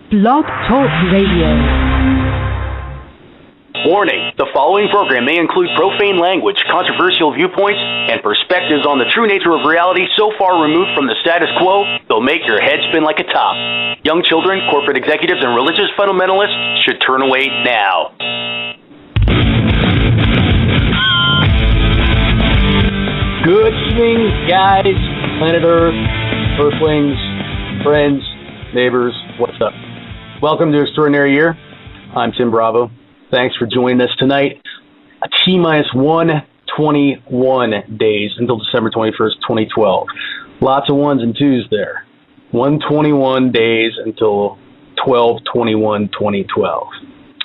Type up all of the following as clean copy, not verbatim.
Blog Talk Radio. Warning, the following program may include profane language, controversial viewpoints, and perspectives on the true nature of reality so far removed from the status quo, they'll make your head spin like a top. Young children, corporate executives, and religious fundamentalists should turn away now. Good evening, guys, planet Earth, Earthlings, friends, neighbors, what's up? Welcome to Extraordinary Year. I'm Tim Bravo. Thanks for joining us tonight. A T-minus 121 days until December 21st, 2012. Lots of ones and twos there. 121 days until 12/21/2012.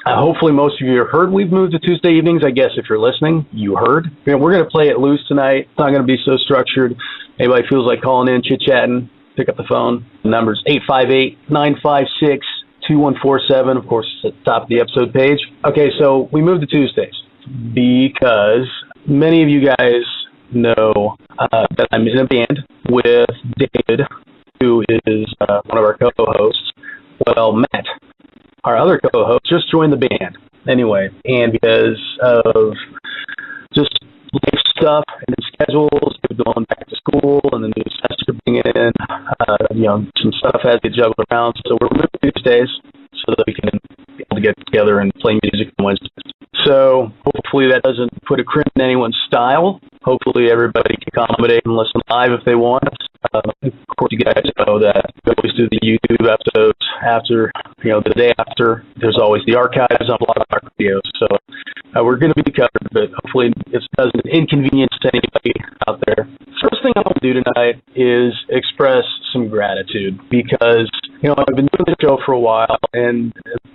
Hopefully most of you have heard we've moved to Tuesday evenings. I guess if you're listening, you heard. We're going to play it loose tonight. It's not going to be so structured. Anybody feels like calling in, chit-chatting, pick up the phone. The number's 858-956-2147. Of course, it's at the top of the episode page. Okay, so we moved to Tuesdays because many of you guys know that I'm in a band with David, who is one of our co-hosts. Well, Matt, our other co-host, just joined the band anyway, and because of just life stuff and schedules, going back to school and the new semester being in, some stuff has to get juggled around, so we're moving Tuesdays so that we can be able to get together and play music on Wednesdays. So hopefully that doesn't put a crimp in anyone's style. Hopefully everybody can accommodate and listen live if they want. Of course, you guys know that we always do the YouTube episodes after, the day after. There's always the archives on Blog Talk Radio. So we're going to be covered, but hopefully it doesn't inconvenience anybody out there. First thing I want to do tonight is express some gratitude because, I've been doing this show for a while, and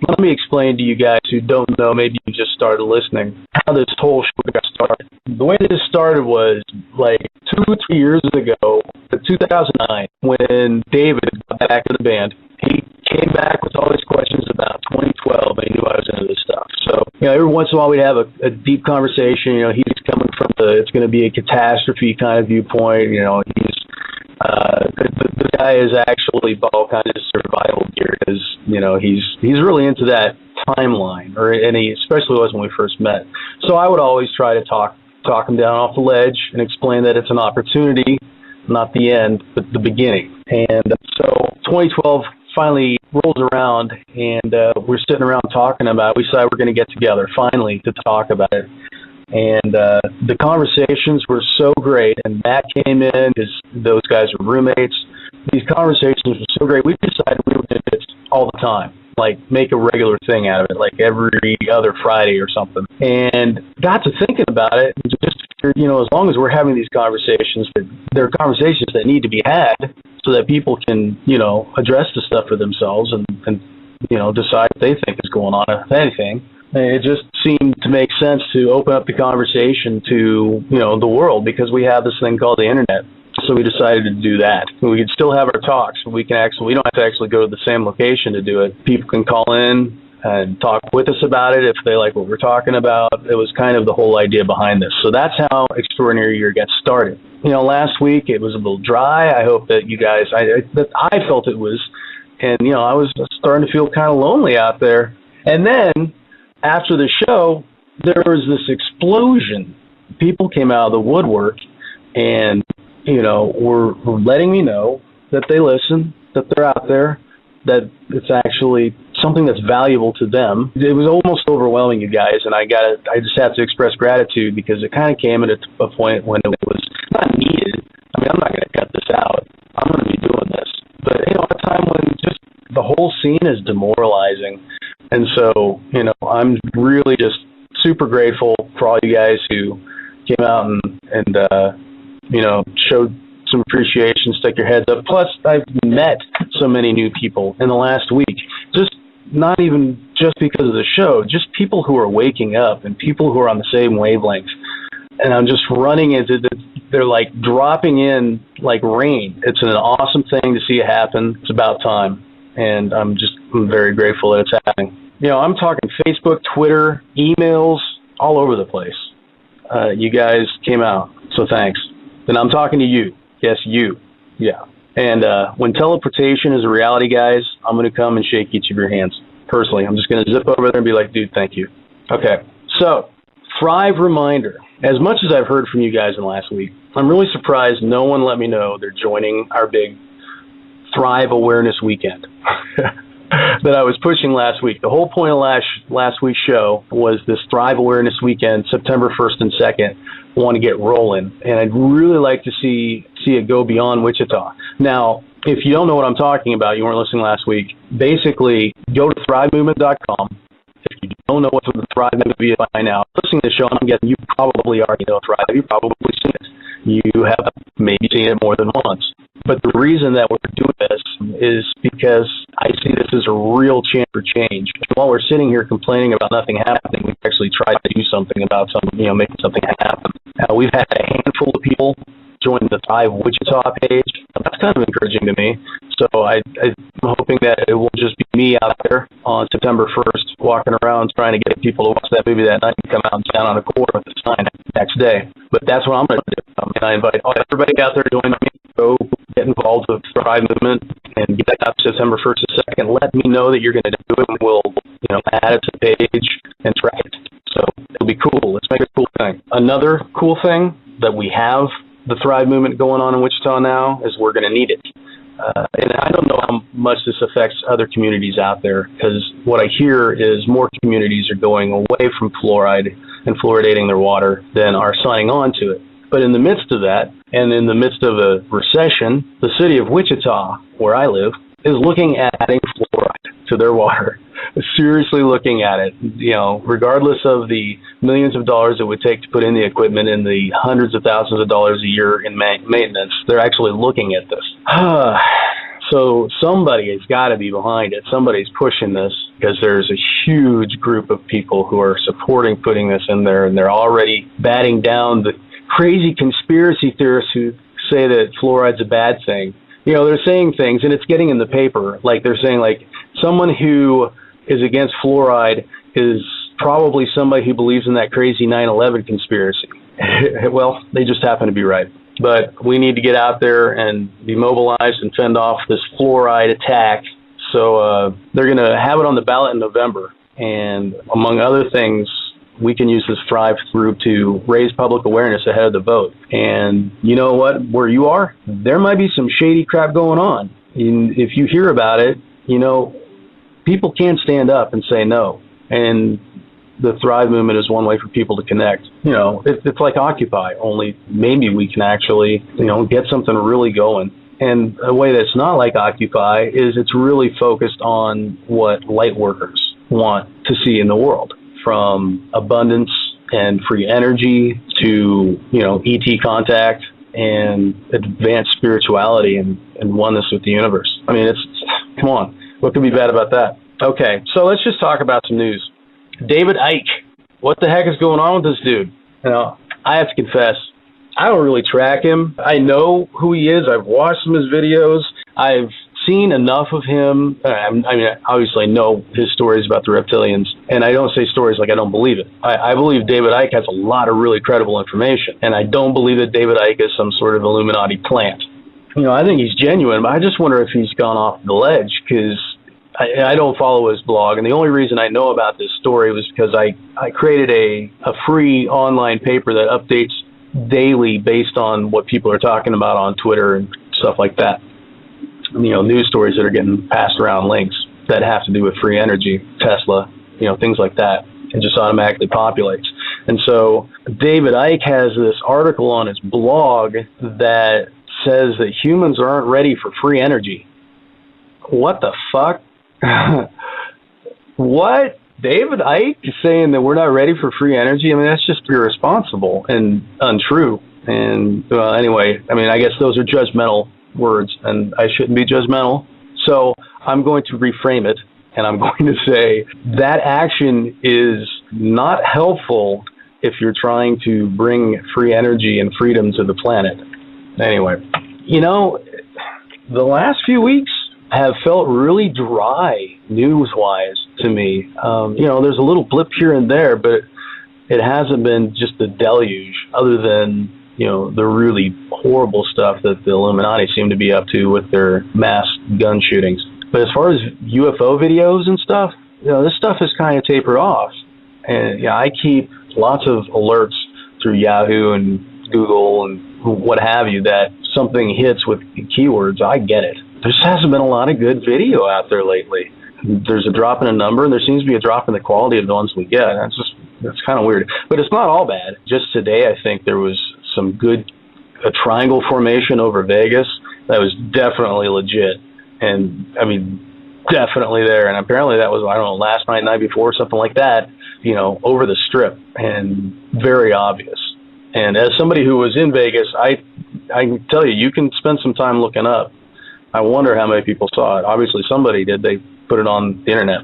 let me explain to you guys who don't know, maybe you just started listening, how this whole show got started. The way this started was like 2 or 3 years ago, 2009, when David got back in the band. He came back with all these questions about 2012, and he knew I was into this stuff. So, every once in a while we'd have a deep conversation. He's coming from it's going to be a catastrophe kind of viewpoint. He's the guy is actually bought all kinds of survival gear because, he's really into that timeline, and he especially was when we first met. So I would always try to talk him down off the ledge and explain that it's an opportunity, not the end, but the beginning. And so 2012 finally rolls around, and we're sitting around talking about it. We decided we're going to get together finally to talk about it. And the conversations were so great, and Matt came in because those guys were roommates. These conversations were so great, we decided we would do this all the time, like make a regular thing out of it, like every other Friday or something. And got to thinking about it, and just figured, as long as we're having these conversations, they're conversations that need to be had so that people can, address the stuff for themselves and decide what they think is going on, if anything. It just seemed to make sense to open up the conversation to, the world, because we have this thing called the internet. So we decided to do that. We could still have our talks. We don't have to actually go to the same location to do it. People can call in and talk with us about it if they like what we're talking about. It was kind of the whole idea behind this. So that's how Extraordinary Year got started. Last week it was a little dry. I hope that you guys, I felt it was, and I was starting to feel kind of lonely out there. And then after the show, there was this explosion. People came out of the woodwork and, were letting me know that they listen, that they're out there, that it's actually something that's valuable to them. It was almost overwhelming, you guys, and I just have to express gratitude because it kind of came at a point when it was not needed. I mean, I'm not going to cut this out. I'm going to be doing this. But, at a time when just the whole scene is demoralizing. And so, I'm really just super grateful for all you guys who came out and showed some appreciation, stuck your heads up. Plus, I've met so many new people in the last week. Just not even just because of the show, just people who are waking up and people who are on the same wavelength. And I'm just running into they're like dropping in like rain. It's an awesome thing to see it happen. It's about time. And I'm very grateful that it's happening. I'm talking Facebook, Twitter, emails, all over the place. You guys came out, so thanks. And I'm talking to you. Yes, you. Yeah. And when teleportation is a reality, guys, I'm going to come and shake each of your hands. Personally, I'm just going to zip over there and be like, dude, thank you. Okay, so Thrive reminder. As much as I've heard from you guys in last week, I'm really surprised no one let me know they're joining our big Thrive Awareness Weekend that I was pushing last week. The whole point of last week's show was this Thrive Awareness Weekend, September 1st and 2nd. I want to get rolling, and I'd really like to see it go beyond Wichita. Now, if you don't know what I'm talking about, you weren't listening last week, basically go to thrivemovement.com. If you don't know what the Thrive Movement is by now, listening to the show, I'm guessing you probably already know Thrive. You've probably seen it. You have maybe seen it more than once. But the reason that we're doing this is because I see this as a real chance for change. While we're sitting here complaining about nothing happening, we've actually tried to do something about making something happen. We've had a handful of people join the Thrive Wichita page. That's kind of encouraging to me. So I'm hoping that it will just be me out there on September 1st walking around trying to get people to watch that movie that night and come out and stand on a court with a sign next day. But that's what I'm going to do. And I invite everybody out there to join me. Go get involved with the Thrive Movement and get that up September 1st and 2nd. Let me know that you're going to do it, and we'll add it to the page and track it. So it'll be cool. Let's make it a cool thing. Another cool thing that we have the Thrive Movement going on in Wichita now is we're going to need it. And I don't know how much this affects other communities out there, because what I hear is more communities are going away from fluoride and fluoridating their water than are signing on to it. But in the midst of that, and in the midst of a recession, the city of Wichita, where I live, is looking at adding fluoride to their water. Seriously looking at it, regardless of the millions of dollars it would take to put in the equipment and the hundreds of thousands of dollars a year in maintenance, they're actually looking at this. So somebody has got to be behind it. Somebody's pushing this, because there's a huge group of people who are supporting putting this in there, and they're already batting down the crazy conspiracy theorists who say that fluoride's a bad thing. They're saying things, and it's getting in the paper. Like, they're saying, like, someone who is against fluoride is probably somebody who believes in that crazy 9/11 conspiracy. Well, they just happen to be right. But we need to get out there and be mobilized and fend off this fluoride attack. So they're going to have it on the ballot in November. And among other things, we can use this Thrive group to raise public awareness ahead of the vote. And you know what? Where you are, there might be some shady crap going on. And if you hear about it, people can't stand up and say no. And the Thrive Movement is one way for people to connect. It's like Occupy, only maybe we can actually, get something really going. And a way that's not like Occupy is it's really focused on what light workers want to see in the world, from abundance and free energy to, ET contact and advanced spirituality and oneness with the universe. I mean, come on. What could be bad about that? Okay, so let's just talk about some news. David Icke. What the heck is going on with this dude? I have to confess, I don't really track him. I know who he is. I've watched some of his videos. I've seen enough of him. I obviously know his stories about the reptilians, and I don't say stories like I don't believe it. I believe David Icke has a lot of really credible information, and I don't believe that David Icke is some sort of Illuminati plant. I think he's genuine, but I just wonder if he's gone off the ledge, because I don't follow his blog, and the only reason I know about this story was because I created a free online paper that updates daily based on what people are talking about on Twitter and stuff like that. News stories that are getting passed around, links that have to do with free energy, Tesla, things like that. It just automatically populates. And so David Icke has this article on his blog that says that humans aren't ready for free energy. What the fuck? What? David Icke is saying that we're not ready for free energy? I mean, that's just irresponsible and untrue. And anyway, I guess those are judgmental words, and I shouldn't be judgmental. So I'm going to reframe it, and I'm going to say that action is not helpful if you're trying to bring free energy and freedom to the planet. Anyway, the last few weeks have felt really dry news-wise to me. There's a little blip here and there, but it hasn't been just a deluge, other than the really horrible stuff that the Illuminati seem to be up to with their mass gun shootings. But as far as UFO videos and stuff, this stuff is kind of tapered off. And I keep lots of alerts through Yahoo and Google and what have you that something hits with keywords. I get it. There just hasn't been a lot of good video out there lately. There's a drop in a number, and there seems to be a drop in the quality of the ones we get. That's kind of weird. But it's not all bad. Just today, I think there was a triangle formation over Vegas that was definitely legit. And, definitely there. And apparently that was, last night, night before, something like that, over the Strip, and very obvious. And as somebody who was in Vegas, I can tell you can spend some time looking up. I wonder how many people saw it. Obviously somebody did. They put it on the internet.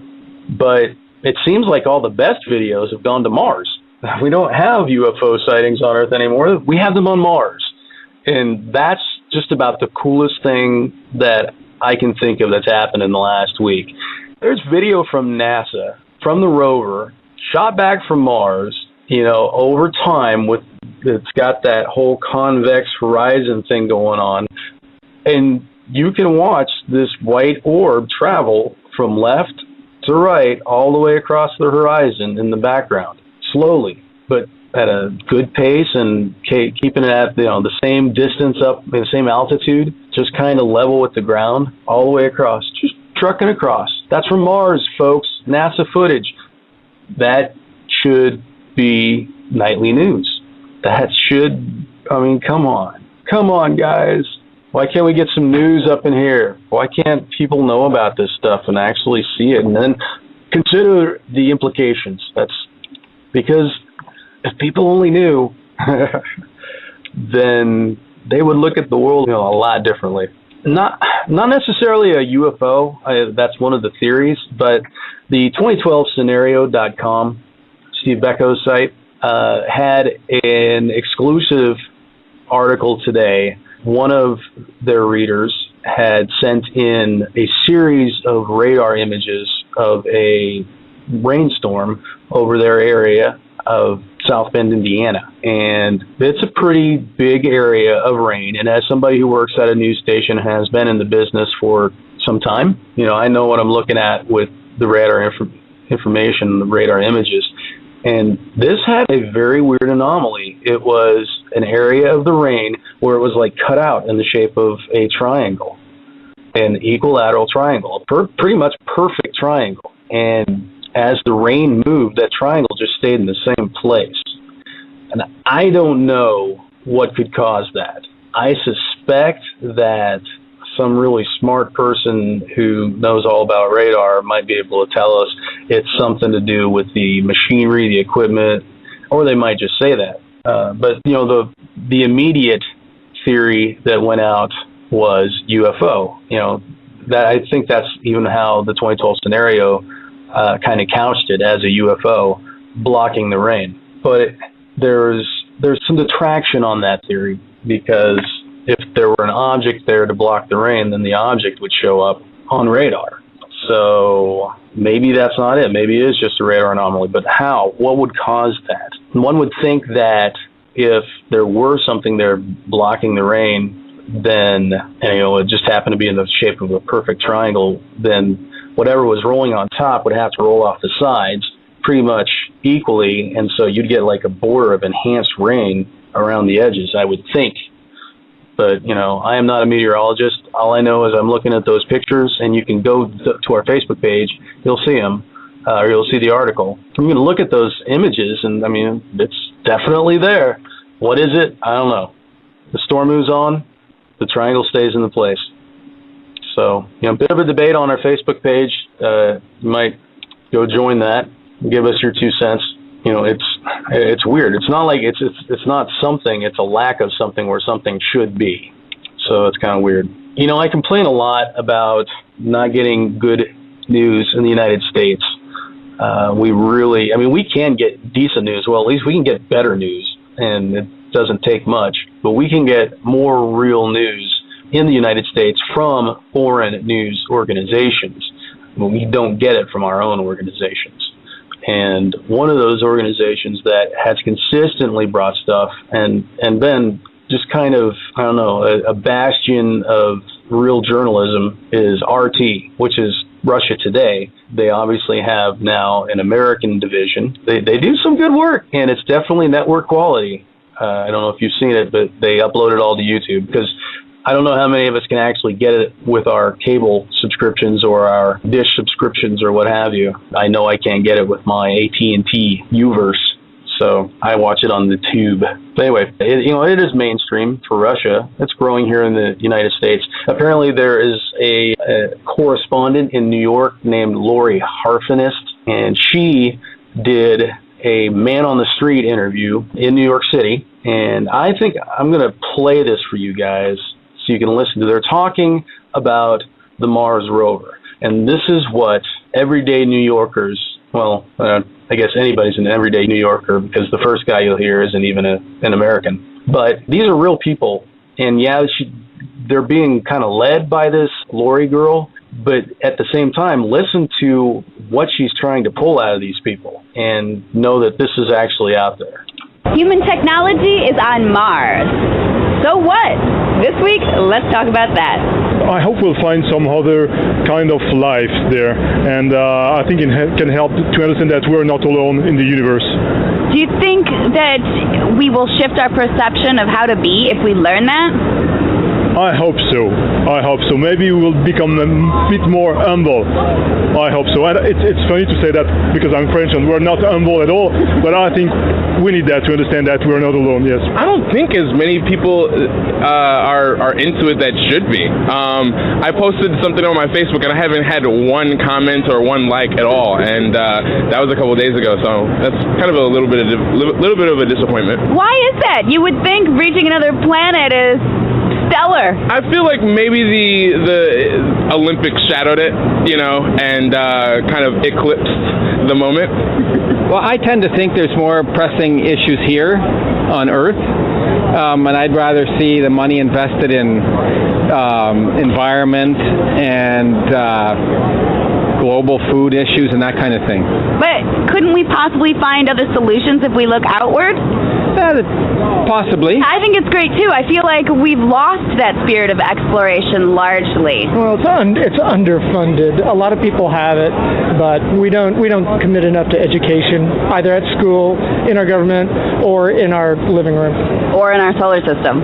But it seems like all the best videos have gone to Mars. We don't have UFO sightings on Earth anymore. We have them on Mars. And that's just about the coolest thing that I can think of that's happened in the last week. There's video from NASA, from the rover, shot back from Mars, over time it's got that whole convex horizon thing going on. And you can watch this white orb travel from left to right all the way across the horizon in the background, slowly, but at a good pace and keeping it at the same distance up, the same altitude, just kind of level with the ground all the way across, just trucking across. That's from Mars, folks. NASA footage. That should be nightly news. That should, come on, guys. Why can't we get some news up in here? Why can't people know about this stuff and actually see it and then consider the implications? That's because if people only knew, then they would look at the world a lot differently. Not necessarily a UFO. That's one of the theories, but the 2012scenario.com, Steve Becko's site, had an exclusive article today. One of their readers had sent in a series of radar images of a rainstorm over their area of South Bend, Indiana. And it's a pretty big area of rain. And as somebody who works at a news station, has been in the business for some time, I know what I'm looking at with the radar information, the radar images. And this had a very weird anomaly. It was an area of the rain where it was like cut out in the shape of a triangle, an equilateral triangle, a pretty much perfect triangle. And as the rain moved, that triangle just stayed in the same place. And I don't know what could cause that. I suspect that some really smart person who knows all about radar might be able to tell us it's something to do with the machinery, the equipment, or they might just say that. But the immediate theory that went out was UFO. That I think that's even how the 2012 scenario kind of couched it, as a UFO blocking the rain. But there's some detraction on that theory, because if there were an object there to block the rain, then the object would show up on radar. So maybe that's not it. Maybe it is just a radar anomaly. But how? What would cause that? One would think that if there were something there blocking the rain, then, it just happened to be in the shape of a perfect triangle, then whatever was rolling on top would have to roll off the sides pretty much equally, and so you'd get like a border of enhanced rain around the edges, I would think. But, I am not a meteorologist. All I know is I'm looking at those pictures, and you can go to our Facebook page. You'll see them, or you'll see the article. I'm going to look at those images, and, it's definitely there. What is it? I don't know. The storm moves on. The triangle stays in the place. So, a bit of a debate on our Facebook page. You might go join that. Give us your 2 cents. It's weird. It's not like it's not something. It's a lack of something where something should be. So it's kind of weird. I complain a lot about not getting good news in the United States. We can get decent news. Well, at least we can get better news, and it doesn't take much. But we can get more real news in the United States from foreign news organizations. We don't get it from our own organizations. And one of those organizations that has consistently brought stuff and been just kind of, I don't know, a bastion of real journalism is RT, which is Russia Today. They obviously have now an American division. They do some good work, and it's definitely network quality. I don't know if you've seen it, but they upload it all to YouTube because I don't know how many of us can actually get it with our cable subscriptions or our dish subscriptions or what have you. I know I can't get it with my AT&T Uverse, so I watch it on the tube. But anyway, it is mainstream for Russia. It's growing here in the United States. Apparently there is a correspondent in New York named Lori Harfinist, and she did a man-on-the-street interview in New York City. And I think I'm going to play this for you guys so you can listen to. They're talking about the Mars rover. And this is what everyday New Yorkers, well, I guess anybody's an everyday New Yorker because the first guy you'll hear isn't even an American. But these are real people. And yeah, they're being kind of led by this Lori girl. But at the same time, listen to what she's trying to pull out of these people and know that this is actually out there. Human technology is on Mars. So what? This week, let's talk about that. I hope we'll find some other kind of life there, and I think it can help to understand that we're not alone in the universe. Do you think that we will shift our perception of how to be if we learn that? I hope so. Maybe we will become a bit more humble. I hope so. And it's funny to say that because I'm French and we're not humble at all, but I think we need that to understand that we're not alone, yes. I don't think as many people are into it that should be. I posted something on my Facebook and I haven't had one comment or one like at all, and that was a couple of days ago, so that's kind of a little bit of a disappointment. Why is that? You would think reaching another planet is stellar. I feel like maybe the Olympics shadowed it, and kind of eclipsed the moment. Well, I tend to think there's more pressing issues here on Earth, and I'd rather see the money invested in environment and global food issues and that kind of thing. But couldn't we possibly find other solutions if we look outward? Possibly. I think it's great too. I feel like we've lost that spirit of exploration largely. Well, it's underfunded. A lot of people have it, but we don't commit enough to education, either at school, in our government, or in our living room. Or in our solar system.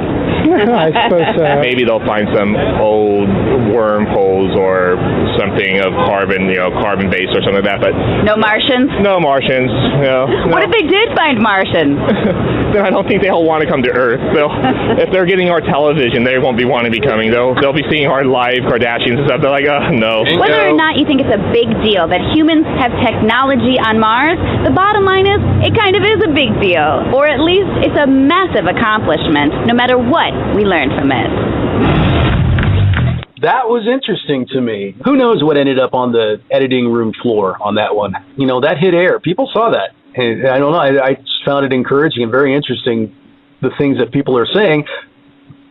I suppose so. Maybe they'll find some old wormholes or something of carbon-based or something like that, but... No Martians? No Martians, no. What if they did find Martians? Then I don't think they'll want to come to Earth. If they're getting our television, they won't be wanting to be coming. They'll be seeing our live Kardashians and stuff. They're like, no. Whether or not you think it's a big deal that humans have technology on Mars, the bottom line is it kind of is a big deal. Or at least it's a massive accomplishment, no matter what we learn from it. That was interesting to me. Who knows what ended up on the editing room floor on that one? That hit air. People saw that. And I don't know. I just found it encouraging and very interesting, the things that people are saying.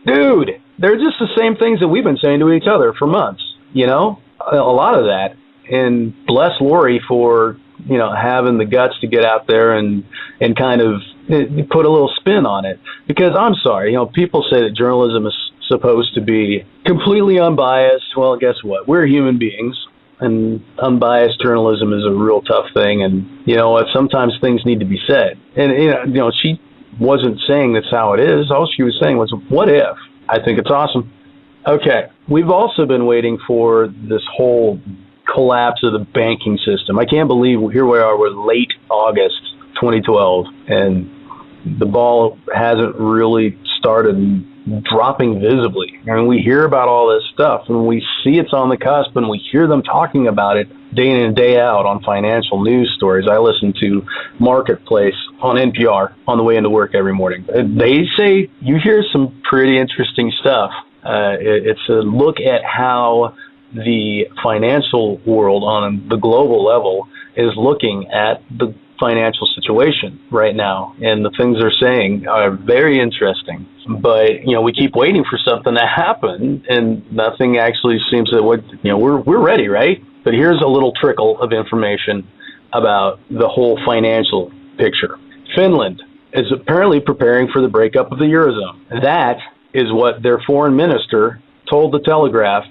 Dude, they're just the same things that we've been saying to each other for months. A lot of that. And bless Lori for, having the guts to get out there and kind of put a little spin on it. Because I'm sorry, people say that journalism is supposed to be completely unbiased. Well, guess what? We're human beings. And unbiased journalism is a real tough thing, and sometimes things need to be said. And she wasn't saying that's how it is. All she was saying was, "What if?" I think it's awesome. Okay, we've also been waiting for this whole collapse of the banking system. I can't believe here we are. We're late August 2012, and the ball hasn't really started dropping visibly. We hear about all this stuff, and we see it's on the cusp, and we hear them talking about it day in and day out on financial news stories. I listen to Marketplace on NPR on the way into work every morning. They say you hear some pretty interesting stuff. It's a look at how the financial world on the global level is looking at the financial situation right now, and the things they're saying are very interesting. But we keep waiting for something to happen, and nothing actually seems that we're ready, right? But here's a little trickle of information about the whole financial picture. Finland is apparently preparing for the breakup of the Eurozone. That is what their foreign minister told the Telegraph,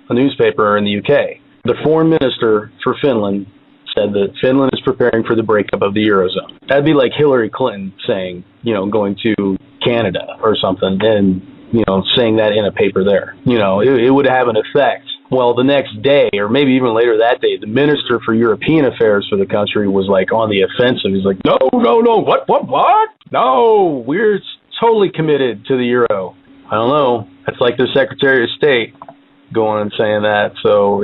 a newspaper in the UK. The foreign minister for Finland said that Finland is preparing for the breakup of the Eurozone. That'd be like Hillary Clinton saying, going to Canada or something and, saying that in a paper there. It would have an effect. Well, the next day, or maybe even later that day, the Minister for European Affairs for the country was like on the offensive. He's like, no, what? No, we're totally committed to the Euro. I don't know. It's like the Secretary of State going and saying that. So,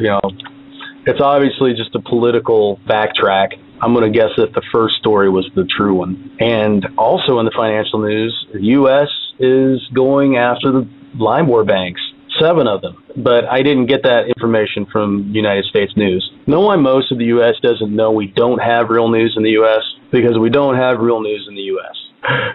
it's obviously just a political backtrack. I'm going to guess that the first story was the true one. And also in the financial news, the U.S. is going after the LIBOR banks, 7 of them. But I didn't get that information from United States News. Know why most of the U.S. doesn't know we don't have real news in the U.S.? Because we don't have real news in the U.S.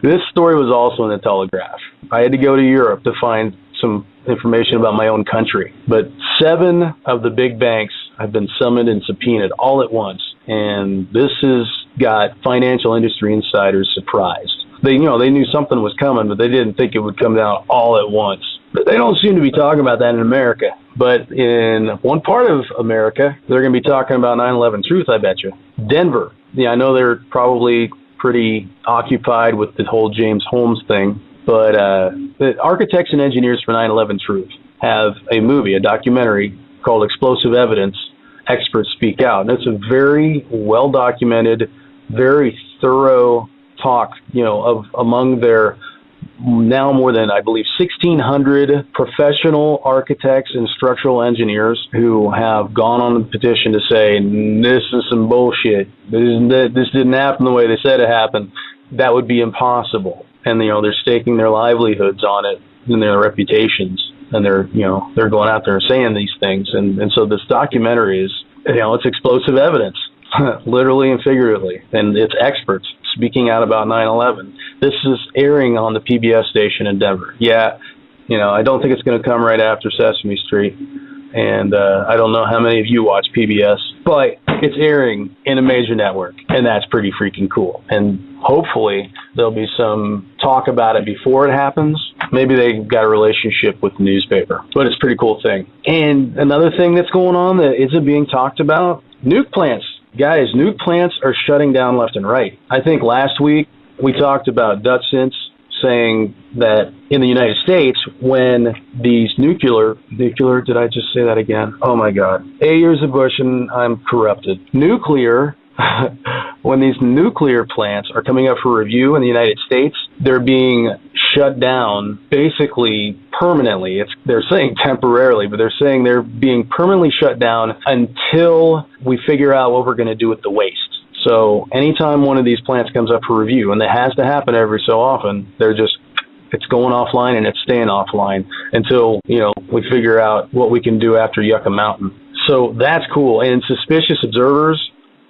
This story was also in the Telegraph. I had to go to Europe to find some information about my own country. But 7 of the big banks have been summoned and subpoenaed all at once. And this has got financial industry insiders surprised. They knew something was coming, but they didn't think it would come down all at once. But they don't seem to be talking about that in America. But in one part of America, they're going to be talking about 9/11 truth, I bet you. Denver. Yeah, I know they're probably pretty occupied with the whole James Holmes thing. But the architects and engineers for 9/11 truth have a movie, a documentary called Explosive Evidence, Experts Speak Out. And it's a very well-documented, very thorough talk, of among their now more than, I believe, 1,600 professional architects and structural engineers who have gone on the petition to say, this is some bullshit. This didn't happen the way they said it happened. That would be impossible. And, they're staking their livelihoods on it and their reputations. And they're going out there and saying these things. And so this documentary is, it's explosive evidence, literally and figuratively. And it's experts speaking out about 9/11. This is airing on the PBS station in Denver. Yeah, I don't think it's going to come right after Sesame Street. And I don't know how many of you watch PBS, but it's airing in a major network. And that's pretty freaking cool. And hopefully there'll be some talk about it before it happens. Maybe they've got a relationship with the newspaper, but it's a pretty cool thing. And another thing that's going on that isn't being talked about, nuke plants. Guys, nuke plants are shutting down left and right. I think last week we talked about Dutchsinse saying that in the United States, when these nuclear, did I just say that again? Oh my God. 8 years of Bush and I'm corrupted. When these nuclear plants are coming up for review in the United States, they're being shut down basically permanently. They're saying temporarily, but they're saying they're being permanently shut down until we figure out what we're going to do with the waste. So anytime one of these plants comes up for review, and it has to happen every so often, it's going offline and it's staying offline until, we figure out what we can do after Yucca Mountain. So that's cool. And Suspicious Observers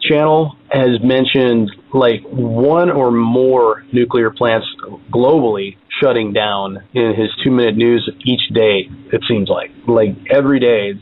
channel has mentioned like 1 or more nuclear plants globally shutting down in his 2-minute news each day, it seems like every day.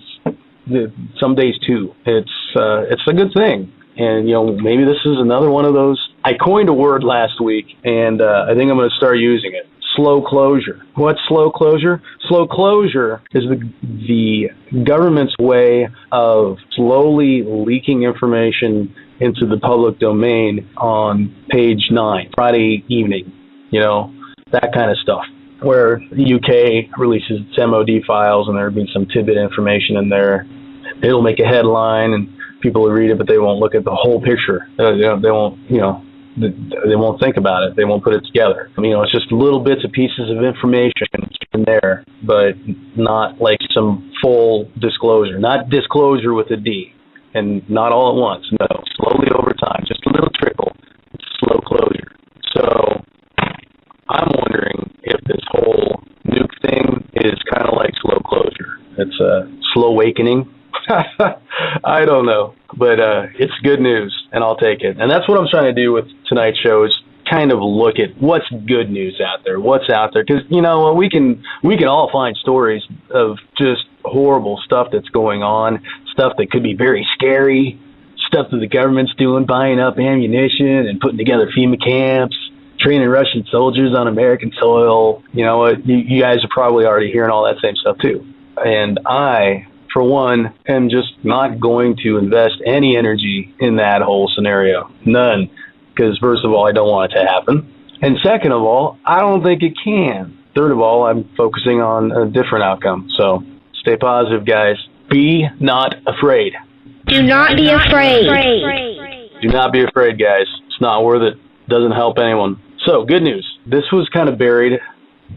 Some days 2. It's a good thing. And, maybe this is another one of those. I coined a word last week, and I think I'm going to start using it. Slow closure. What's slow closure? Slow closure is the government's way of slowly leaking information into the public domain on page 9, Friday evening, that kind of stuff, where the UK releases its MOD files and there'll be some tidbit information in there. It'll make a headline and people will read it, but they won't look at the whole picture. They won't think about it. They won't put it together. It's just little bits and pieces of information in there, but not like some full disclosure. Not disclosure with a D, and not all at once. No, slowly over time, just a little trickle. It's slow closure. So I'm wondering if this whole nuke thing is kind of like slow closure. It's a slow awakening. I don't know, but it's good news, and I'll take it. And that's what I'm trying to do with tonight's show, is kind of look at what's good news out there, what's out there, because we can all find stories of just horrible stuff that's going on, stuff that could be very scary, stuff that the government's doing, buying up ammunition and putting together FEMA camps, training Russian soldiers on American soil. You know what? You guys are probably already hearing all that same stuff too. And I, for one, am just not going to invest any energy in that whole scenario. None. Because first of all, I don't want it to happen. And second of all, I don't think it can. Third of all, I'm focusing on a different outcome. So stay positive, guys. Be not afraid. Do not be afraid. Do not be afraid, guys. It's not worth it. Doesn't help anyone. So, good news. This was kind of buried,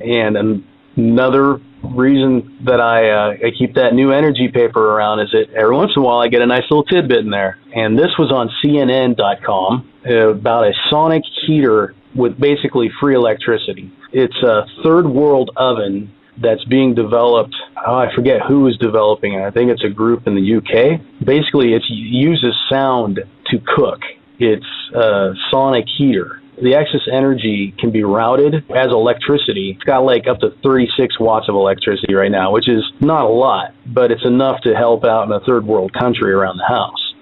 and another reason that I keep that new energy paper around is that every once in a while I get a nice little tidbit in there. And this was on CNN.com about a sonic heater with basically free electricity. It's a third world oven that's being developed. I forget who is developing it. I think it's a group in the UK. Basically, it uses sound to cook. It's a sonic heater. The excess energy can be routed as electricity. It's got like up to 36 watts of electricity right now, which is not a lot, but it's enough to help out in a third world country around the house.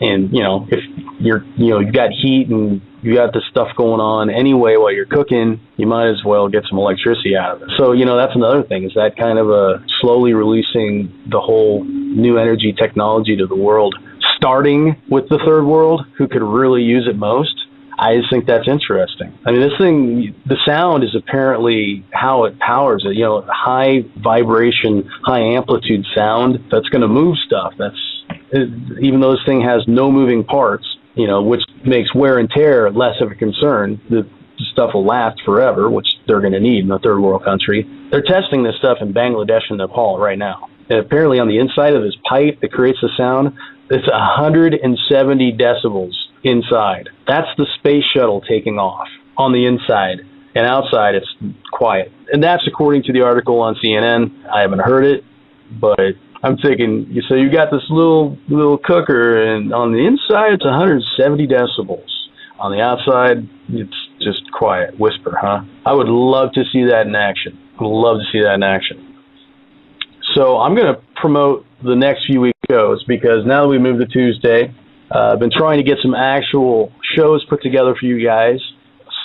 And, you know, if you've got heat and you got this stuff going on anyway while you're cooking, you might as well get some electricity out of it. So, you know, that's another thing, is that kind of slowly releasing the whole new energy technology to the world, starting with the third world, who could really use it most. I just think that's interesting. I mean, this thing, the sound is apparently how it powers it. You know, high vibration, high amplitude sound that's going to move stuff. Even though this thing has no moving parts, you know, which makes wear and tear less of a concern. The stuff will last forever, which they're going to need in a third world country. They're testing this stuff in Bangladesh and Nepal right now. And apparently on the inside of this pipe that creates the sound, it's 170 decibels inside. That's the space shuttle taking off on the inside. And outside, it's quiet. And that's according to the article on CNN. I haven't heard it, but I'm thinking, so you got this little cooker, and on the inside, it's 170 decibels. On the outside, it's just quiet, whisper, huh? I would love to see that in action. I would love to see that in action. So I'm going to promote the next few week shows, because now that we moved to Tuesday, I've been trying to get some actual shows put together for you guys.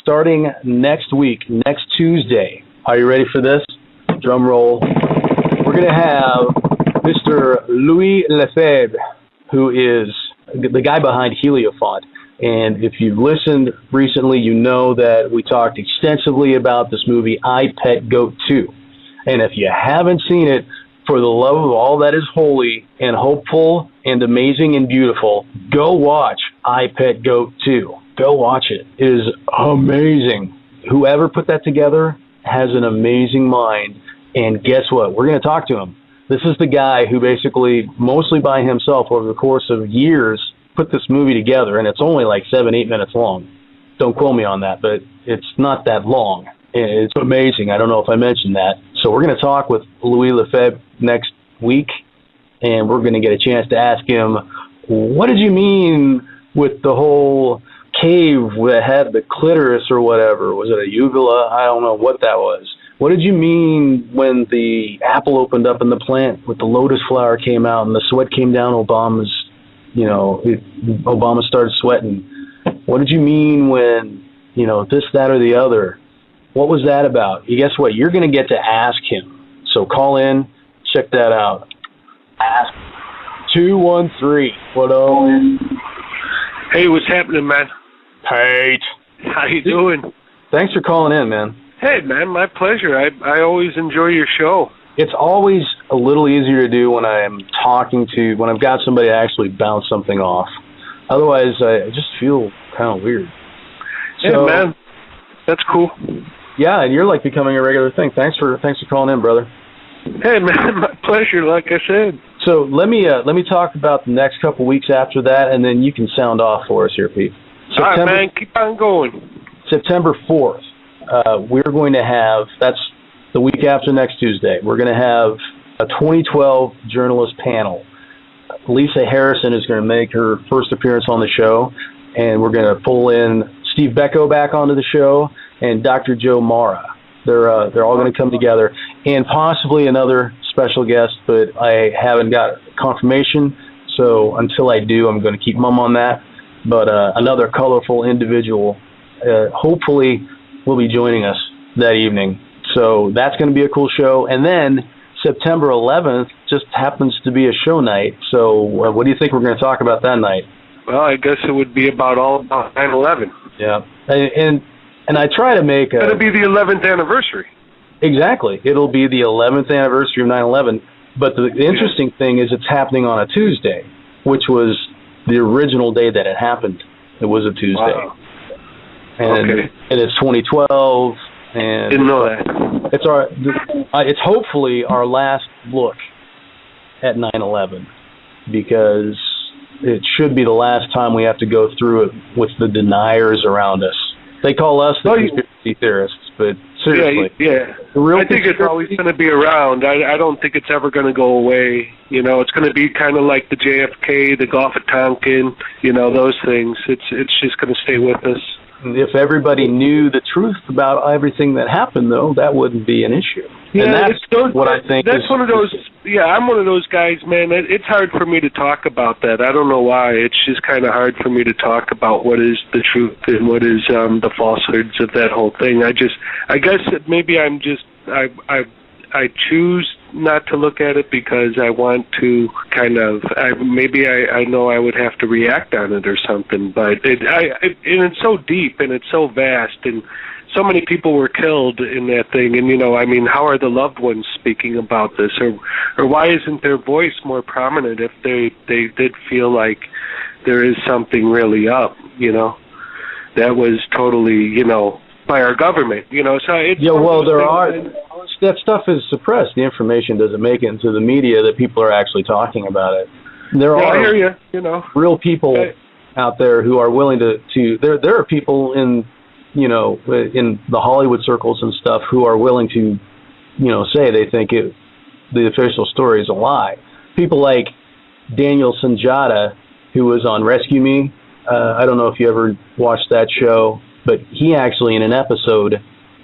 Starting next week, next Tuesday. Are you ready for this? Drum roll. We're going to have Mr. Louis Lefebvre, who is the guy behind Heliofont. And if you've listened recently, you know that we talked extensively about this movie, I, Pet Goat 2. And if you haven't seen it, for the love of all that is holy and hopeful and amazing and beautiful, go watch I, Pet Goat 2. Go watch it. It is amazing. Whoever put that together has an amazing mind. And guess what? We're going to talk to him. This is the guy who basically, mostly by himself over the course of years, put this movie together. And it's only like 7-8 minutes long. Don't quote me on that, but it's not that long. It's amazing. I don't know if I mentioned that. So we're going to talk with Louis Lefebvre next week, and we're going to get a chance to ask him, what did you mean with the whole cave that had the clitoris or whatever? Was it a uvula? I don't know what that was. What did you mean when the apple opened up in the plant with the lotus flower came out and the sweat came down Obama's, Obama started sweating? What did you mean when, this, that, or the other? What was that about? Guess what? You're going to get to ask him. So call in, check that out. Ask 213. What up? Hey, what's happening, man? Pete. How you doing? Thanks for calling in, man. Hey, man, my pleasure. I always enjoy your show. It's always a little easier to do when I'm when I've got somebody to actually bounce something off. Otherwise, I just feel kind of weird. Hey, man, that's cool. Yeah, and you're like becoming a regular thing. Thanks for calling in, brother. Hey, man, my pleasure, like I said. So let me talk about the next couple weeks after that, and then you can sound off for us here, Pete. All right, man, keep on going. September 4th, we're going to have, that's the week after next Tuesday, we're going to have a 2012 journalist panel. Lisa Harrison is going to make her first appearance on the show, and we're going to pull in Steve Becko back onto the show, and Dr. Joe Mara. They're all going to come together, and possibly another special guest, but I haven't got confirmation, So until I do, I'm going to keep mum on that. But another colorful individual, hopefully, will be joining us that evening. So that's going to be a cool show. And then September 11th just happens to be a show night. So what do you think we're going to talk about that night? Well, I guess it would be all about 9/11. Yeah, and I try to make It'll be the 11th anniversary. Exactly. It'll be the 11th anniversary of 9/11. But the interesting thing is it's happening on a Tuesday, which was the original day that it happened. It was a Tuesday. Wow. And, okay. And it's 2012. And didn't know that. It's hopefully our last look at 9/11, because it should be the last time we have to go through it with the deniers around us. They call us the conspiracy theorists, but seriously. Yeah. I think it's always going to be around. I don't think it's ever going to go away. You know, it's going to be kind of like the JFK, the Gulf of Tonkin, you know, those things. It's just going to stay with us. If everybody knew the truth about everything that happened, though, that wouldn't be an issue. Yeah, and that's what I think. That's one of those. Yeah, I'm one of those guys, man. It's hard for me to talk about that. I don't know why. It's just kind of hard for me to talk about what is the truth and what is the falsehoods of that whole thing. I guess maybe I choose not to look at it because I want to kind of, I know I would have to react on it or something, but and it's so deep and it's so vast and so many people were killed in that thing, and, you know, I mean, how are the loved ones speaking about this, or why isn't their voice more prominent if they did feel like there is something really up, you know, that was totally, you know, by our government, you know, so it's... Yeah, well, that stuff is suppressed. The information doesn't make it into the media that people are actually talking about it. There are, I hear you, you know, real people out there who are willing to there are people in, you know, in the Hollywood circles and stuff who are willing to, you know, say they think the official story is a lie. People like Daniel Sanjata, who was on Rescue Me. I don't know if you ever watched that show, but he actually, in an episode,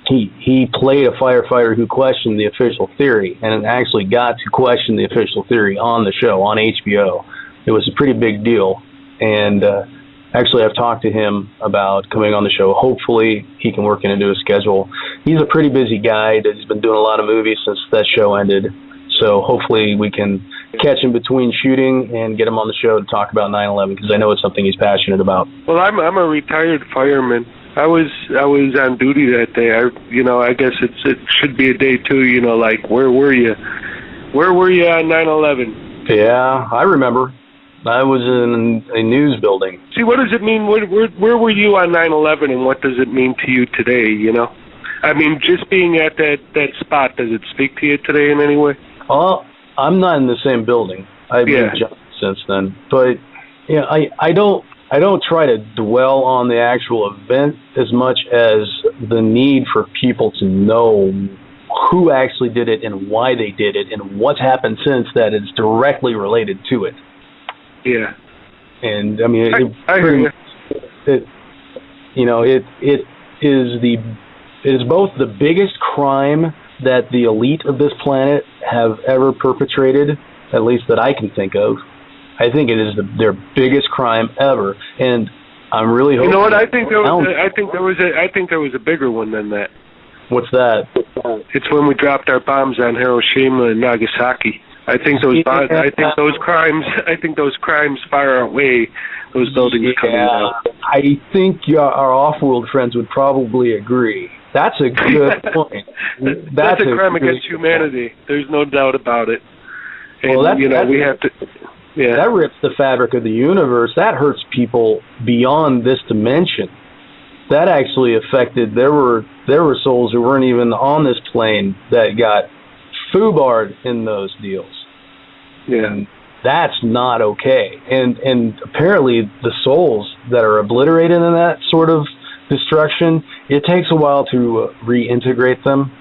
he played a firefighter who questioned the official theory, and actually got to question the official theory on the show, on HBO. It was a pretty big deal, and actually I've talked to him about coming on the show. Hopefully he can work it into his schedule. He's a pretty busy guy. He's been doing a lot of movies since that show ended, so hopefully we can catch him between shooting and get him on the show to talk about 9/11, because I know it's something he's passionate about. Well, I'm a retired fireman. I was on duty that day. I guess it should be a day too. You know, like where were you? Where were you on 9/11? Yeah, I remember. I was in a news building. See, what does it mean? Where were you on 9/11, and what does it mean to you today? You know, I mean, just being at that spot, does it speak to you today in any way? Well, I'm not in the same building. I've been jumped since then, but yeah, I don't try to dwell on the actual event as much as the need for people to know who actually did it and why they did it and what's happened since that is directly related to it. Yeah. And I mean, I hear you. It is both the biggest crime that the elite of this planet have ever perpetrated, at least that I can think of. I think it is their biggest crime ever, and I'm really hoping. You know what? I think there was a bigger one than that. What's that? It's when we dropped our bombs on Hiroshima and Nagasaki. I think those crimes far outweigh those buildings coming down. I think our off-world friends would probably agree. That's a good point. That's a crime against humanity. There's no doubt about it. And, well, we have to. Yeah. That rips the fabric of the universe. That hurts people beyond this dimension. That actually affected. There were souls who weren't even on this plane that got foobarred in those deals. Yeah. And that's not okay. And apparently the souls that are obliterated in that sort of destruction, it takes a while to reintegrate them.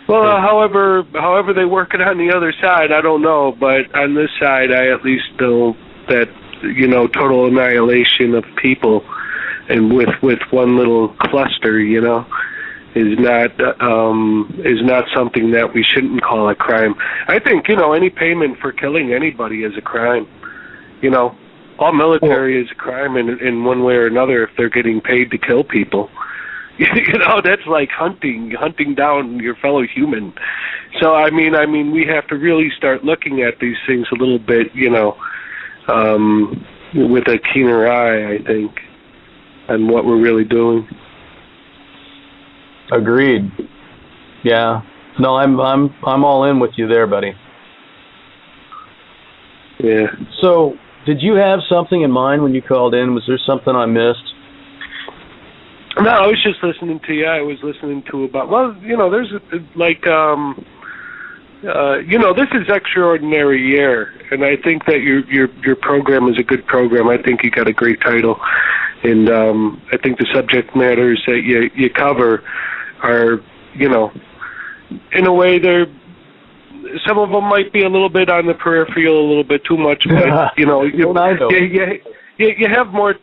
Well, however they work it on the other side, I don't know. But on this side, I at least know that, you know, total annihilation of people, and with one little cluster, you know, is not something that we shouldn't call a crime. I think, any payment for killing anybody is a crime. All military is a crime in one way or another if they're getting paid to kill people. That's like hunting down your fellow human. So I mean we have to really start looking at these things a little bit, with a keener eye, I think, on what we're really doing. Agreed. Yeah. No, I'm all in with you there, buddy. Yeah. So, did you have something in mind when you called in? Was there something I missed? No, I was just listening to you. I was listening to about, there's this is extraordinary year, and I think that your program is a good program. I think you got a great title, and I think the subject matters that you cover are, in a way some of them might be a little bit on the peripheral, a little bit too much, but you have more.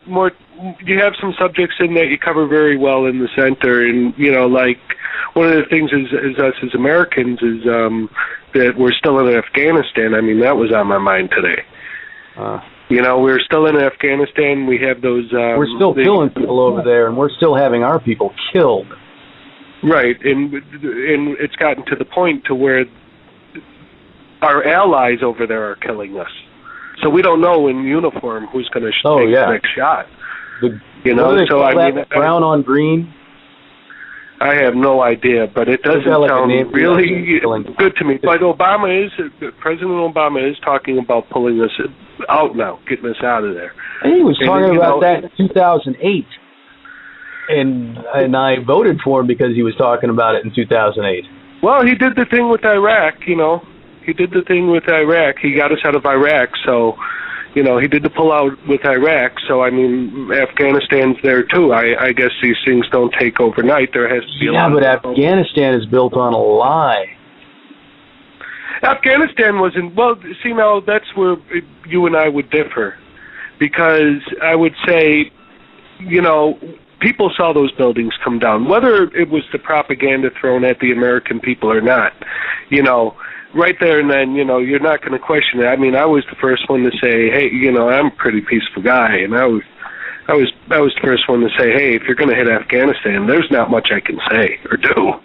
You have some subjects in that you cover very well in the center, and one of the things is us as Americans is that we're still in Afghanistan. I mean, that was on my mind today. We're still in Afghanistan. We have those. We're still killing people over there, and we're still having our people killed. Right, and it's gotten to the point to where our allies over there are killing us. So we don't know in uniform who's going to take the next shot. Brown on green? I have no idea, but it doesn't sound really good to me. But President Obama is talking about pulling us out now, getting us out of there. And he was talking about that in 2008. And I voted for him because he was talking about it in 2008. Well, he did the thing with Iraq, He did the thing with Iraq. He got us out of Iraq, so, he did the pull out with Iraq. So, I mean, Afghanistan's there, too. I guess these things don't take overnight. There has to be a lot. Yeah, but Afghanistan is built on a lie. Afghanistan wasn't... Well, see, now, that's where you and I would differ. Because I would say, people saw those buildings come down, whether it was the propaganda thrown at the American people or not, right there and then, you're not going to question it. I mean, I was the first one to say, hey, I'm a pretty peaceful guy, and I was the first one to say, hey, if you're going to hit Afghanistan, there's not much I can say or do.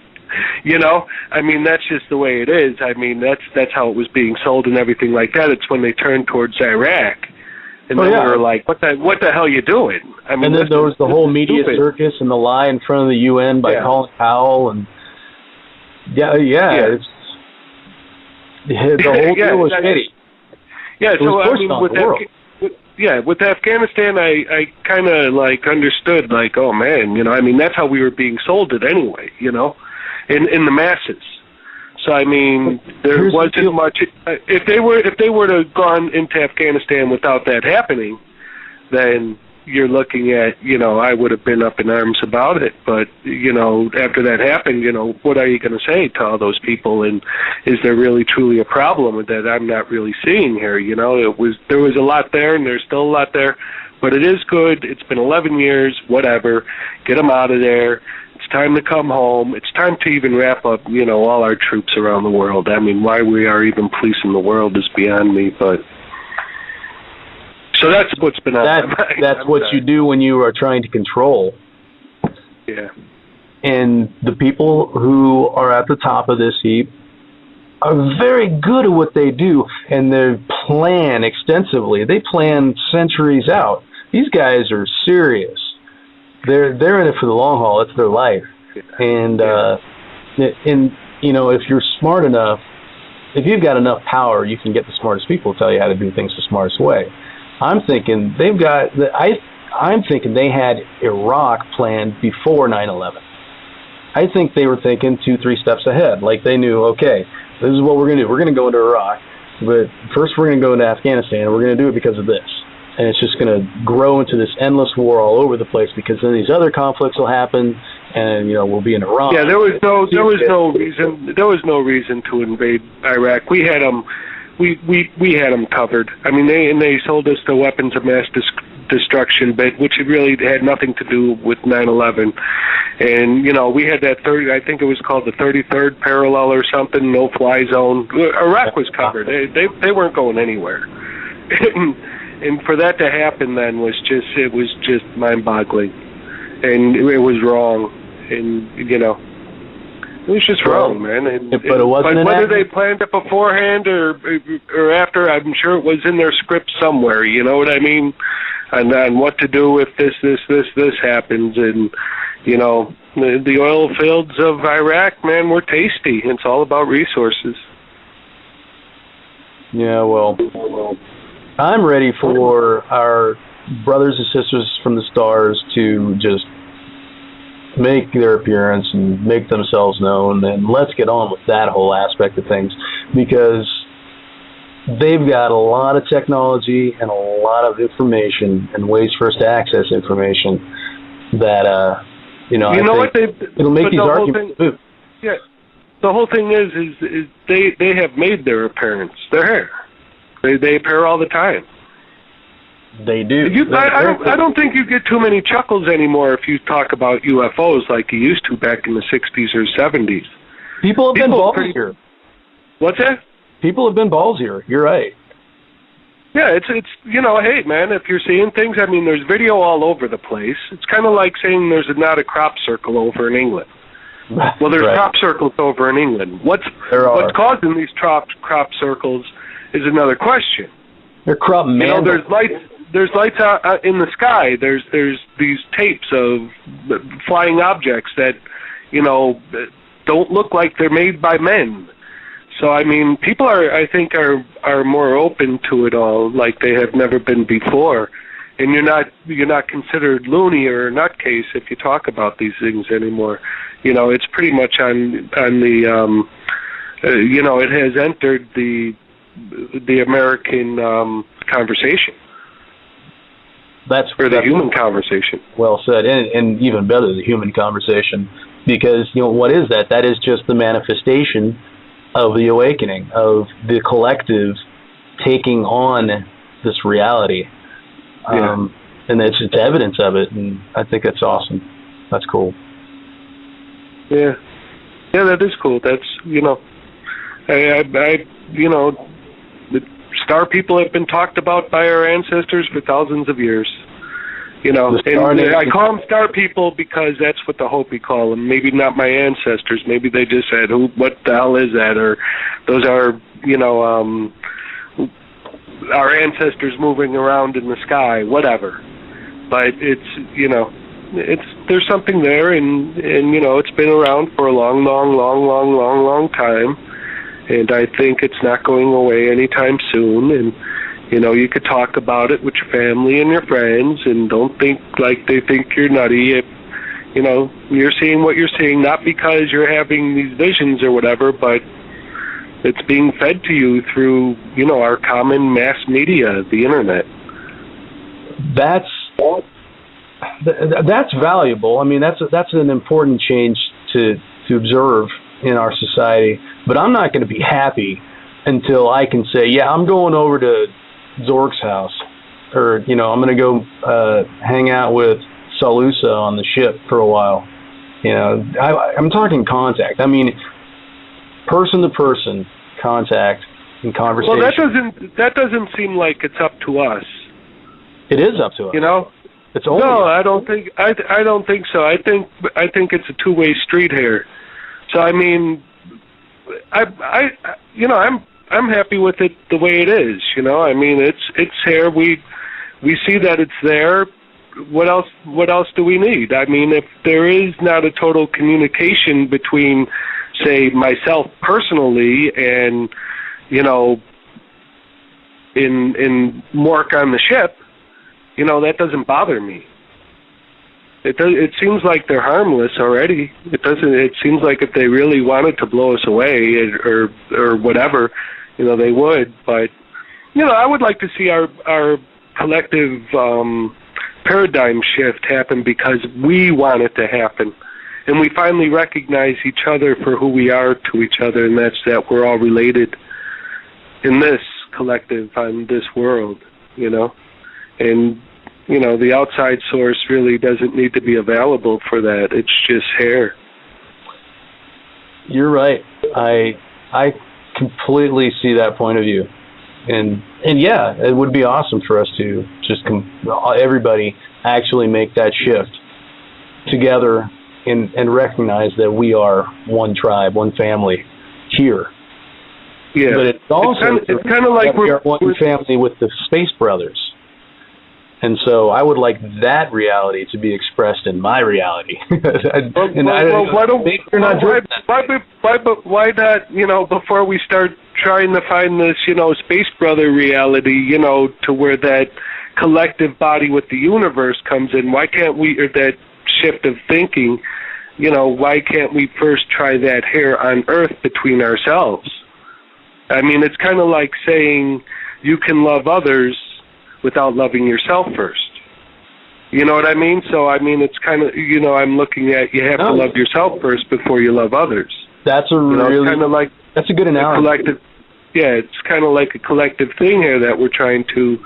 I mean, that's just the way it is. I mean, that's how it was being sold and everything like that. It's when they turned towards Iraq. And then we were like, what the hell are you doing? I mean, and then there was the whole media circus and the lie in front of the UN by Colin Powell. And it's... The whole deal was shitty. Yeah, so I mean, with Afghanistan, I kind of understood, oh man, I mean, that's how we were being sold it anyway, in the masses. So I mean, there wasn't much. If they were to have gone into Afghanistan without that happening, then you're looking at, I would have been up in arms about it. But, after that happened, what are you going to say to all those people? And is there really truly a problem that I'm not really seeing here? There was a lot there, and there's still a lot there. But it is good. It's been 11 years, whatever. Get them out of there. It's time to come home. It's time to even wrap up, all our troops around the world. I mean, why we are even policing the world is beyond me, but... So that's what's been on my mind. That's what you do when you are trying to control. Yeah. And the people who are at the top of this heap are very good at what they do, and they plan extensively. They plan centuries out. These guys are serious. They're in it for the long haul. It's their life. And if you're smart enough, if you've got enough power, you can get the smartest people to tell you how to do things the smartest way. I'm thinking I'm thinking they had Iraq planned before 9/11. I think they were thinking 2-3 steps ahead. Like they knew, okay, this is what we're going to do. We're going to go into Iraq, but first we're going to go into Afghanistan, and we're going to do it because of this. And it's just going to grow into this endless war all over the place because then these other conflicts will happen, and we'll be in Iran. Yeah, there was no reason to invade Iraq. We had them. We had them covered. I mean, they sold us the weapons of mass destruction bit, which it really had nothing to do with 9/11. And we had that I think it was called the 33rd parallel or something, no-fly zone. Iraq was covered. They weren't going anywhere. And for that to happen then was just mind-boggling, and it was wrong, and it was just wrong, man. But it wasn't. But whether they planned it beforehand or after, I'm sure it was in their script somewhere. You know what I mean? And what to do if this happens, and the oil fields of Iraq, man, were tasty. It's all about resources. Yeah, well, I'm ready for our brothers and sisters from the stars to just make their appearance and make themselves known, and let's get on with that whole aspect of things, because they've got a lot of technology and a lot of information and ways for us to access information that it'll make these arguments move. Yeah, the whole thing is they have made their appearance. They're here. They appear all the time. They do. I don't think you get too many chuckles anymore if you talk about UFOs like you used to back in the 60s or 70s. People have been ballsier. What's that? People have been ballsier. You're right. Yeah, it's hey, man, if you're seeing things, I mean, there's video all over the place. It's kind of like saying there's not a crop circle over in England. Well, there's crop circles over in England. What's causing these crop circles is another question. They're crop there's lights out in the sky. There's these tapes of flying objects that don't look like they're made by men. So I mean, people I think are more open to it all, like they have never been before. And you're not considered loony or a nutcase if you talk about these things anymore. It's pretty much on the it has entered the American conversation. That's the human conversation. Well said, and even better, the human conversation, because what is that? That is just the manifestation of the awakening, of the collective taking on this reality, and it's evidence of it, and I think that's awesome. That's cool. Yeah, that is cool. That's the star people have been talked about by our ancestors for thousands of years. And I call them star people because that's what the Hopi call them. Maybe not my ancestors. Maybe they just said, what the hell is that? Or those are, our ancestors moving around in the sky, whatever. But there's something there, and it's been around for a long time. And I think it's not going away anytime soon. And, you could talk about it with your family and your friends, and don't think like they think you're nutty if, you're seeing what you're seeing, not because you're having these visions or whatever, but it's being fed to you through, our common mass media, the internet. That's valuable. I mean, that's an important change to observe in our society. But I'm not going to be happy until I can say, yeah, I'm going over to Zork's house, or I'm going to go hang out with Salusa on the ship for a while. I'm talking contact. I mean, person to person contact and conversation. Well, that doesn't seem like it's up to us. It is up to us. It's only no, I don't think so. I think it's a two-way street here. So I mean, I'm happy with it the way it is. I mean, it's here. We see that it's there. What else do we need? I mean, if there is not a total communication between, say, myself personally and in Mork on the ship, that doesn't bother me. It seems like they're harmless already. It seems like if they really wanted to blow us away or whatever, they would. But I would like to see our collective paradigm shift happen because we want it to happen, and we finally recognize each other for who we are to each other, and that's that we're all related in this collective on this world, and the outside source really doesn't need to be available for that. It's just hair. You're right. I completely see that point of view. And yeah, it would be awesome for us to just everybody actually make that shift together and recognize that we are one tribe, one family here. Yeah. But it's also it's kind of like we are one family with the Space Brothers. And so I would like that reality to be expressed in my reality. Why not, before we start trying to find this, Space Brother reality, to where that collective body with the universe comes in, why can't we, or that shift of thinking, why can't we first try that here on Earth between ourselves? I mean, it's kind of like saying you can love others without loving yourself first. You know what I mean? So, I mean, it's kind of, I'm looking at, you have to love yourself first before you love others. That's a really, kind of like, that's a good analogy. It's kind of like a collective thing here that we're trying to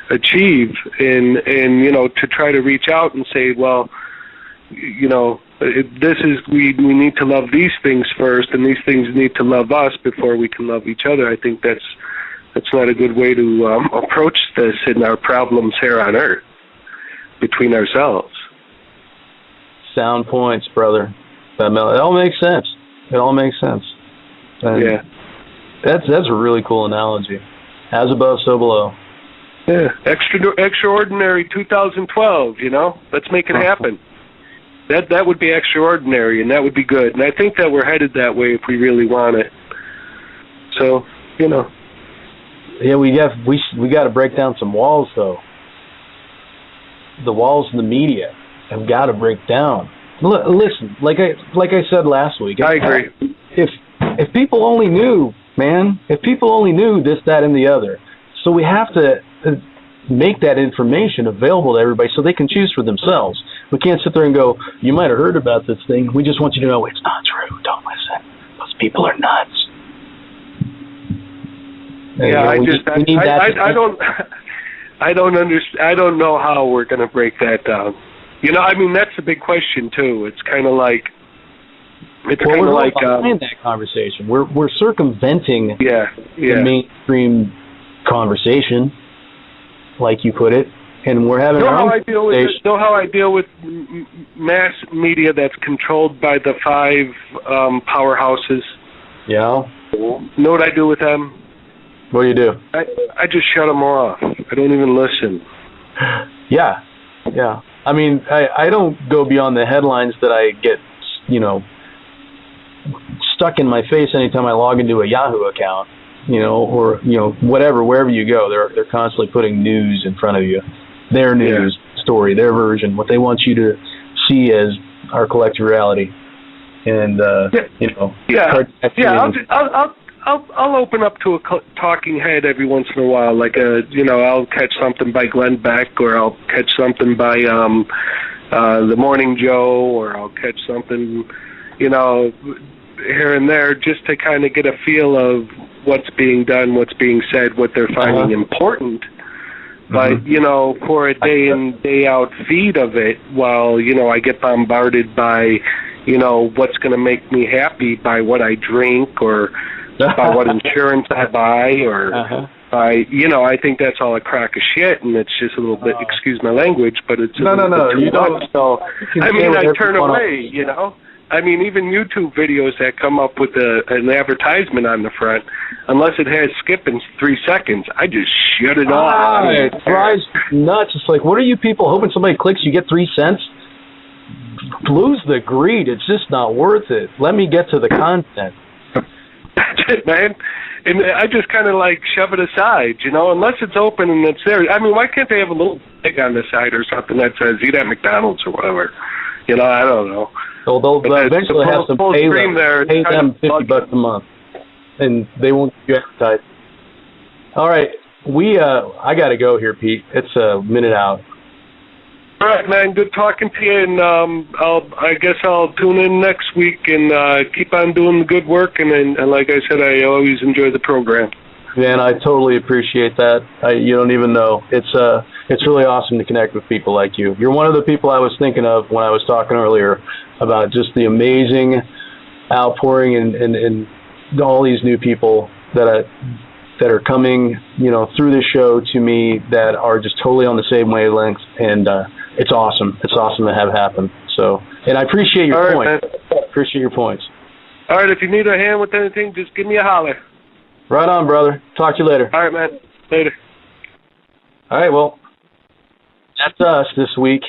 achieve, and to try to reach out and say, well, this is, we need to love these things first, and these things need to love us before we can love each other. I think that's not a good way to approach this in our problems here on Earth between ourselves. Sound points, brother. It all makes sense. It all makes sense. And yeah. That's a really cool analogy. As above, so below. Yeah. Extraordinary 2012, Let's make it happen. That would be extraordinary, and that would be good. And I think that we're headed that way if we really want it. So, Yeah, we got to break down some walls, though. The walls in the media have got to break down. Listen, like I said last week. I agree. If people only knew, man, if people only knew this, that, and the other. So we have to make that information available to everybody so they can choose for themselves. We can't sit there and go, you might have heard about this thing. We just want you to know it's not true. Don't listen. Those people are nuts. Yeah, I don't understand. I don't know how we're going to break that down. I mean, that's a big question too. It's kind of like, behind that conversation. We're circumventing the mainstream conversation, like you put it, and we're having our own conversation. Know how I deal with mass media that's controlled by the 5 powerhouses? Yeah. Know what I do with them? What do you do? I just shut them off. I don't even listen. Yeah. I mean, I don't go beyond the headlines that I get, stuck in my face anytime I log into a Yahoo account, or whatever, wherever you go, they're constantly putting news in front of you, their news story, their version, what they want you to see as our collective reality, and I'll open up to a talking head every once in a while, like I'll catch something by Glenn Beck, or I'll catch something by The Morning Joe, or I'll catch something, here and there, just to kind of get a feel of what's being done, what's being said, what they're finding important. But, for a day in, day out feed of it, while, I get bombarded by, what's going to make me happy by what I drink, or by what insurance I buy, or by, I think that's all a crock of shit, and it's just a little bit, excuse my language, but it's no, you don't. So, I turn away, I mean, even YouTube videos that come up with an advertisement on the front, unless it has skip in 3 seconds, I just shut it off. It drives nuts. It's like, what are you people hoping somebody clicks, you get 3 cents? Lose the greed. It's just not worth it. Let me get to the content. That's it, man. And I just kind of shove it aside, unless it's open and it's there. I mean, why can't they have a little thing on the side or something that says eat at McDonald's or whatever? I don't know. So they'll eventually have some pay them $50 a month, and they won't give you advertising. All right, I got to go here, Pete. It's a minute out. All right, man. Good talking to you, and I guess I'll tune in next week and keep on doing the good work. And like I said, I always enjoy the program. Man, I totally appreciate that. You don't even know. It's really awesome to connect with people like you. You're one of the people I was thinking of when I was talking earlier about just the amazing outpouring and all these new people that are coming, through this show to me that are just totally on the same wavelength, and it's awesome. It's awesome to have happen. So, and I appreciate your points. Appreciate your points. All right, if you need a hand with anything, just give me a holler. Right on, brother. Talk to you later. All right, man. Later. All right, well, that's us this week.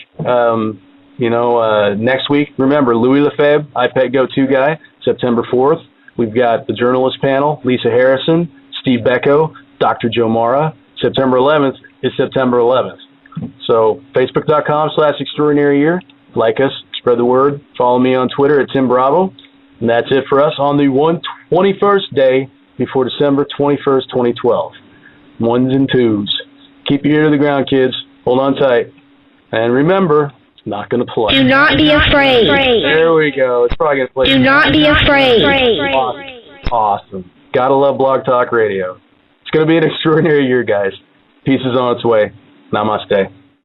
Next week, remember, Louis Lefebvre, iPad Go-To guy, September 4th. We've got the journalist panel, Lisa Harrison, Steve Becko, Dr. Joe Mara. September 11th is September 11th. So, Facebook.com/Extraordinary Year. Like us, spread the word. Follow me on Twitter at Tim Bravo. And that's it for us on the 121st day before December 21st, 2012. Ones and twos. Keep your ear to the ground, kids. Hold on tight. And remember, it's not going to play. Do not be afraid. There we go. It's probably going to play. Do not be afraid. Awesome. Gotta love Blog Talk Radio. It's going to be an extraordinary year, guys. Peace is on its way. Namaste.